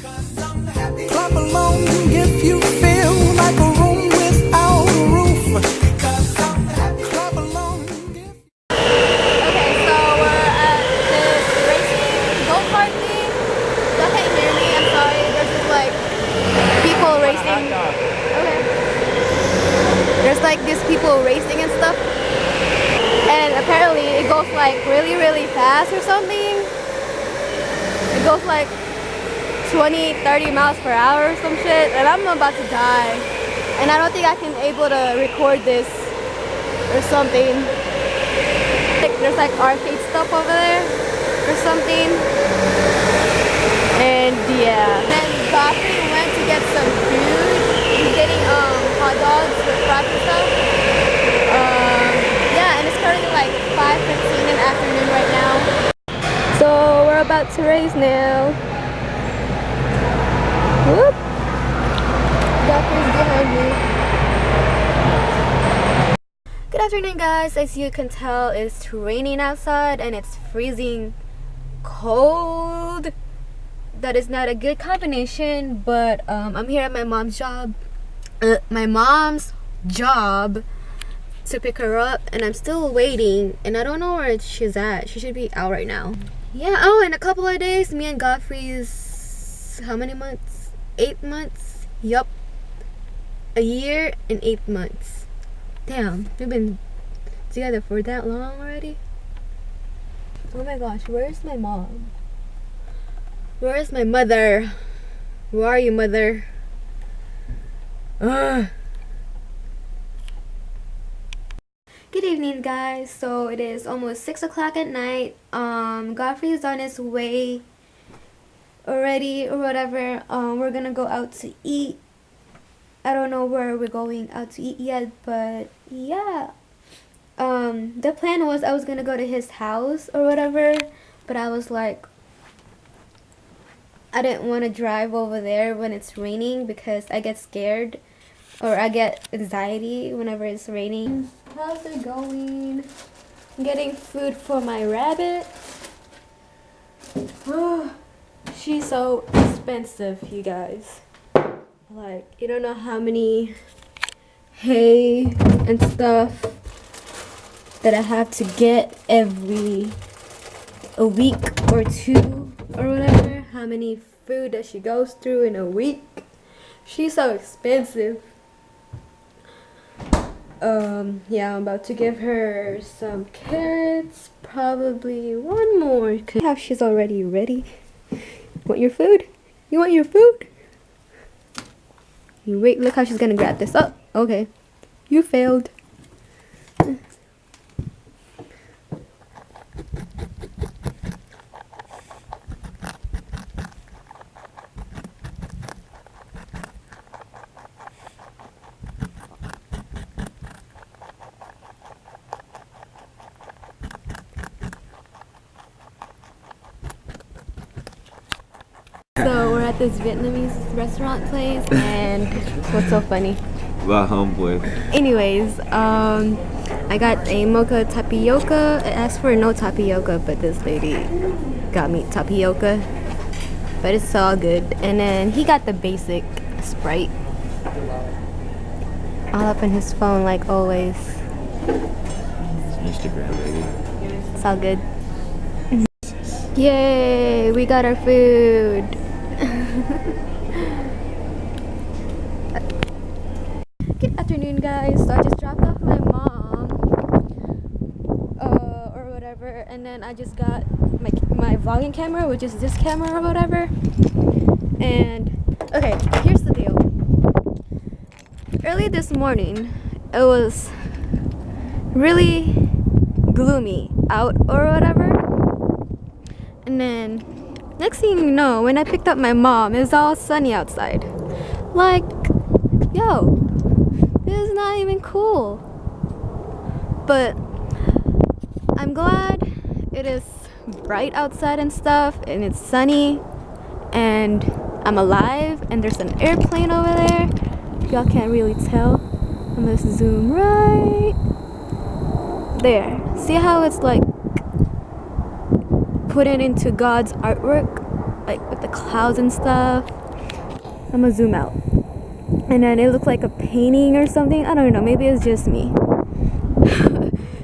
Clap along if you feel like a room without a roof. Clap along if Okay, so we're at this racing go-kart thing. Y'all can't hear me, I'm sorry. There's just like people racing. Okay. There's like these people racing and stuff. And apparently it goes like really, really fast or something. It goes like 20, 30 miles per hour or some shit. And I'm about to die. And I don't think I can able to record this or something. There's like arcade stuff over there or something. And yeah. Then Godfrey went to get some food. He's getting hot dogs with fries and stuff. Yeah, and it's currently like 5:15 in the afternoon right now. So we're about to race now. Whoop. Godfrey's behind me. Good afternoon, guys. As you can tell, it's raining outside and it's freezing cold. That is not a good combination, but I'm here at my mom's job. To pick her up, and I'm still waiting, and I don't know where she's at. She should be out right now. Yeah. Oh, in a couple of days, me and Godfrey's how many months? 8 months. Yup. A year and 8 months. Damn, we've been together for that long already. Oh my gosh, where's my mom? Where's my mother? Where are you, mother? Ugh. Good evening, guys. So it is almost 6 o'clock at night. Godfrey is on his way already or whatever. We're gonna go out to eat. I don't know where we're going out to eat yet, but yeah. The plan was I was gonna go to his house or whatever, but I was like, I didn't want to drive over there when it's raining because I get scared or I get anxiety whenever it's raining. How's it going? I'm getting food for my rabbit. Oh, she's so expensive, you guys. Like, you don't know how many hay and stuff that I have to get every a week or two or whatever. How many food that she goes through in a week. She's so expensive. Yeah, I'm about to give her some carrots, probably one more. She's already ready. Want your food? You want your food? You wait, look how she's gonna grab this. Oh, okay. You failed. So we're at this Vietnamese restaurant place, and what's so funny? Wow, homeboy. Anyways, I got a mocha tapioca. I asked for no tapioca, but this lady got me tapioca. But it's all good. And then he got the basic Sprite. All up in his phone like always. Instagram, baby. It's all good. Yay, we got our food. Good afternoon, guys. So I just dropped off my mom or whatever, and then I just got my vlogging camera, which is this camera or whatever. And okay, here's the deal. Early this morning, it was really gloomy out or whatever. And then next thing you know, when I picked up my mom, it was all sunny outside. Like, yo, this is not even cool. But I'm glad it is bright outside and stuff, and it's sunny, and I'm alive, and there's an airplane over there. Y'all can't really tell. I'm gonna zoom right there. See how it's like put it into God's artwork? like with the clouds and stuff. I'm gonna zoom out. And then it looked like a painting or something. I don't know, maybe it's just me.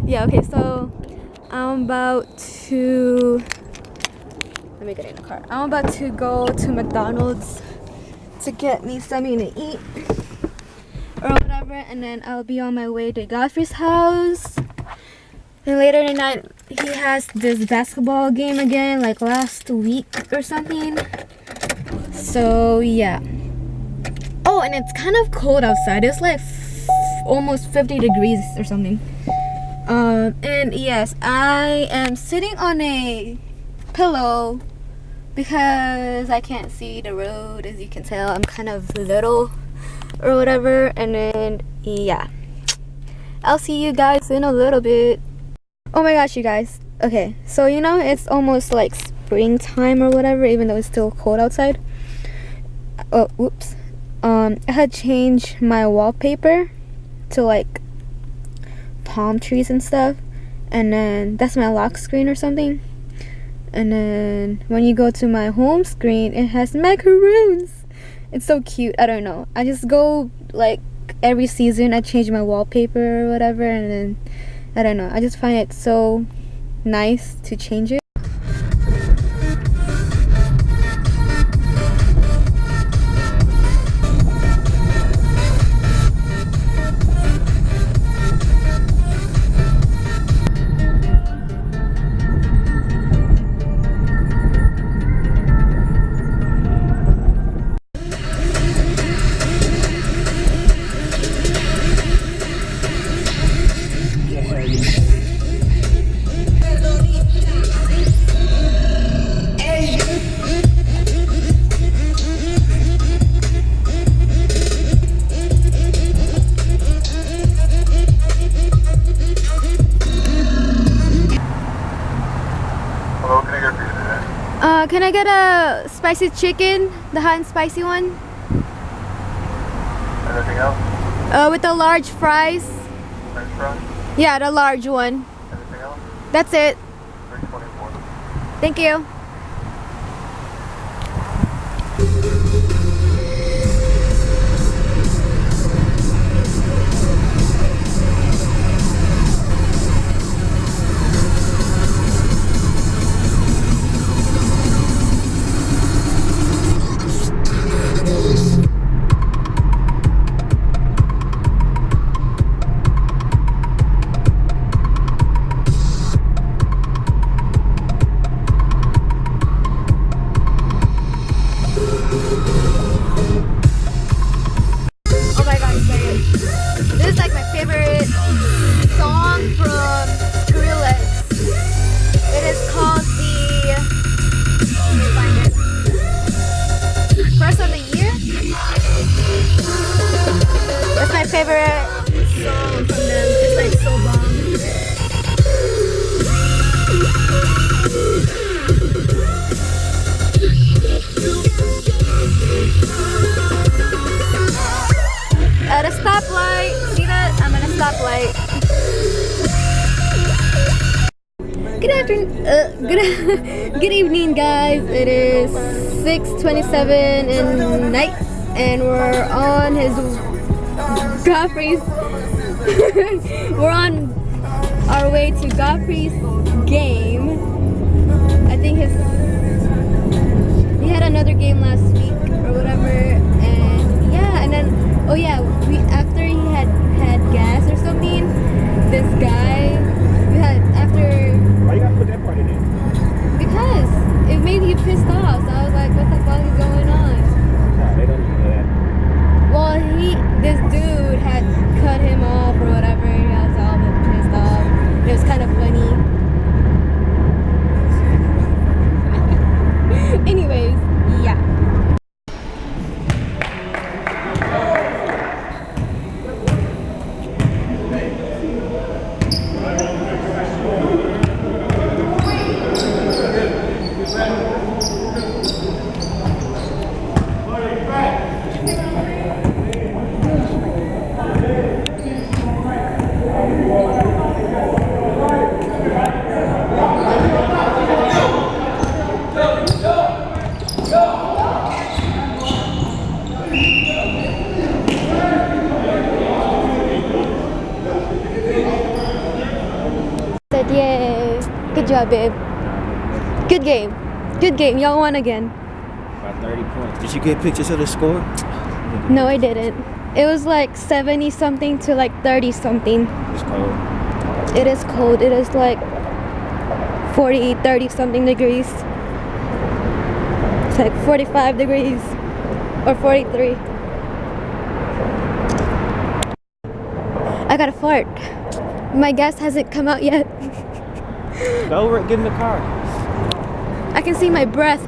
Yeah, okay, so I'm about to, let me get in the car. I'm about to go to McDonald's to get me something to eat or whatever, and then I'll be on my way to Godfrey's house. And later tonight he has this basketball game again, like last week or something. So yeah. Oh, and it's kind of cold outside. It's like almost 50 degrees or something. And yes, I am sitting on a pillow because I can't see the road. As you can tell, I'm kind of little or whatever. And then yeah, I'll see you guys in a little bit. Oh my gosh, you guys. Okay, so you know it's almost like springtime or whatever, even though it's still cold outside. Oh, whoops. I had changed my wallpaper to like palm trees and stuff, and then that's my lock screen or something. And then when you go to my home screen, it has macaroons. It's so cute. I don't know, I just go like every season I change my wallpaper or whatever, and then I don't know, I just find it so nice to change it. Can I get a spicy chicken, the hot and spicy one? Anything else? With the large fries. French fries? Yeah, the large one. Anything else? That's it. 324. Thank you. Favorite song from them. It's like so bomb. At a stoplight. See that? I'm at a stoplight. Good afternoon. Good evening, guys. It is 6:27 in night, and we're on his Godfrey's. We're on our way to Godfrey's game. I think he had another game last week or whatever, and yeah, and then oh yeah, after he had gas or something, this guy Why you gotta put that part in it? because it made you pissed off. So I was like, what the fuck is going on? No, they don't even know that. Well, this dude had cut him off or whatever. He was all pissed off. It was kind of funny. Anyways, yeah. job, babe. Good game. Good game. Y'all won again. By 30 points. Did you get pictures of the score? No, I didn't. It was like 70 something to like 30 something. It's cold. It is cold. It is like 40, 30 something degrees. It's like 45 degrees or 43. I got a fart. My gas hasn't come out yet. Go over it, get in the car. I can see my breath.